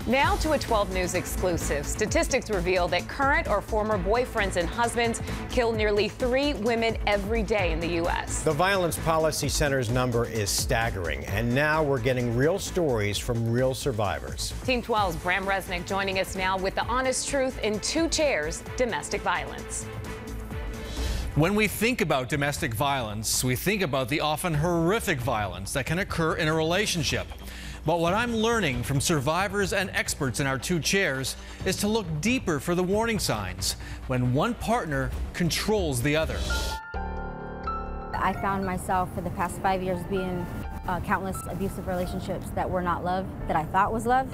Now to a 12 News exclusive. Statistics reveal that current or former boyfriends and husbands kill nearly 3 women every day in the U.S. The Violence Policy Center's number is staggering, and now we're getting real stories from real survivors. Team 12's Brahm Resnik joining us now with the honest truth in 2 chairs: domestic violence. When we think about domestic violence, we think about the often horrific violence that can occur in a relationship. But what I'm learning from survivors and experts in our 2 chairs is to look deeper for the warning signs when one partner controls the other. I found myself for the past 5 years being countless abusive relationships that were not love, that I thought was love.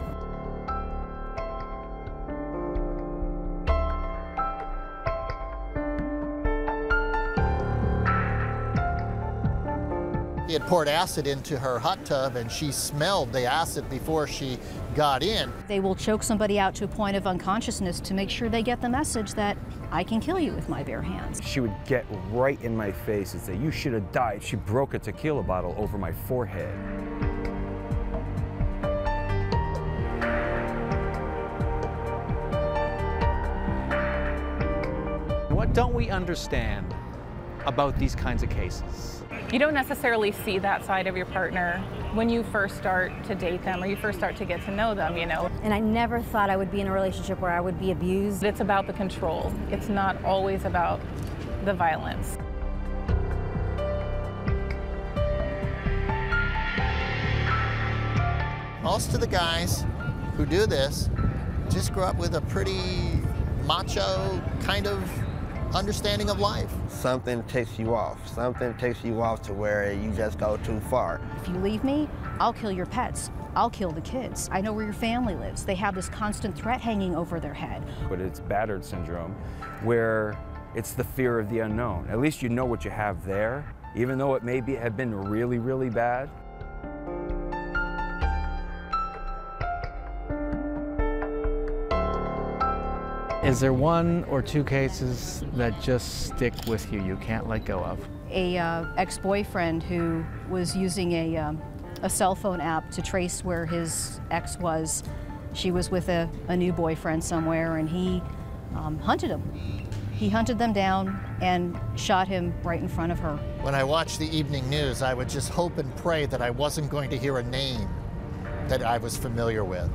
He had poured acid into her hot tub and she smelled the acid before she got in. They will choke somebody out to a point of unconsciousness to make sure they get the message that I can kill you with my bare hands. She would get right in my face and say, "You should have died." She broke a tequila bottle over my forehead. What don't we understand about these kinds of cases? You don't necessarily see that side of your partner when you first start to date them or you first start to get to know them, you know. And I never thought I would be in a relationship where I would be abused. It's about the control. It's not always about the violence. Most of the guys who do this just grow up with a pretty macho kind of understanding of life. Something takes you off. Something takes you off to where you just go too far. If you leave me, I'll kill your pets. I'll kill the kids. I know where your family lives. They have this constant threat hanging over their head. But it's battered syndrome, where it's the fear of the unknown. At least you know what you have there, even though it may have been really, really bad. Is there 1 or 2 cases that just stick with you, you can't let go of? A ex-boyfriend who was using a cell phone app to trace where his ex was. She was with a new boyfriend somewhere, and he hunted him. He hunted them down and shot him right in front of her. When I watched the evening news, I would just hope and pray that I wasn't going to hear a name that I was familiar with,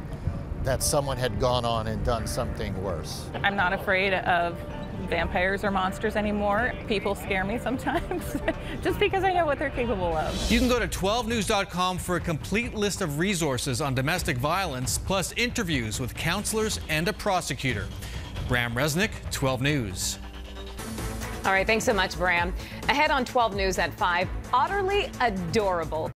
that someone had gone on and done something worse. I'm not afraid of vampires or monsters anymore. People scare me sometimes just because I know what they're capable of. You can go to 12news.com for a complete list of resources on domestic violence, plus interviews with counselors and a prosecutor. Brahm Resnik, 12 News. All right, thanks so much, Brahm. Ahead on 12 News at 5, utterly adorable.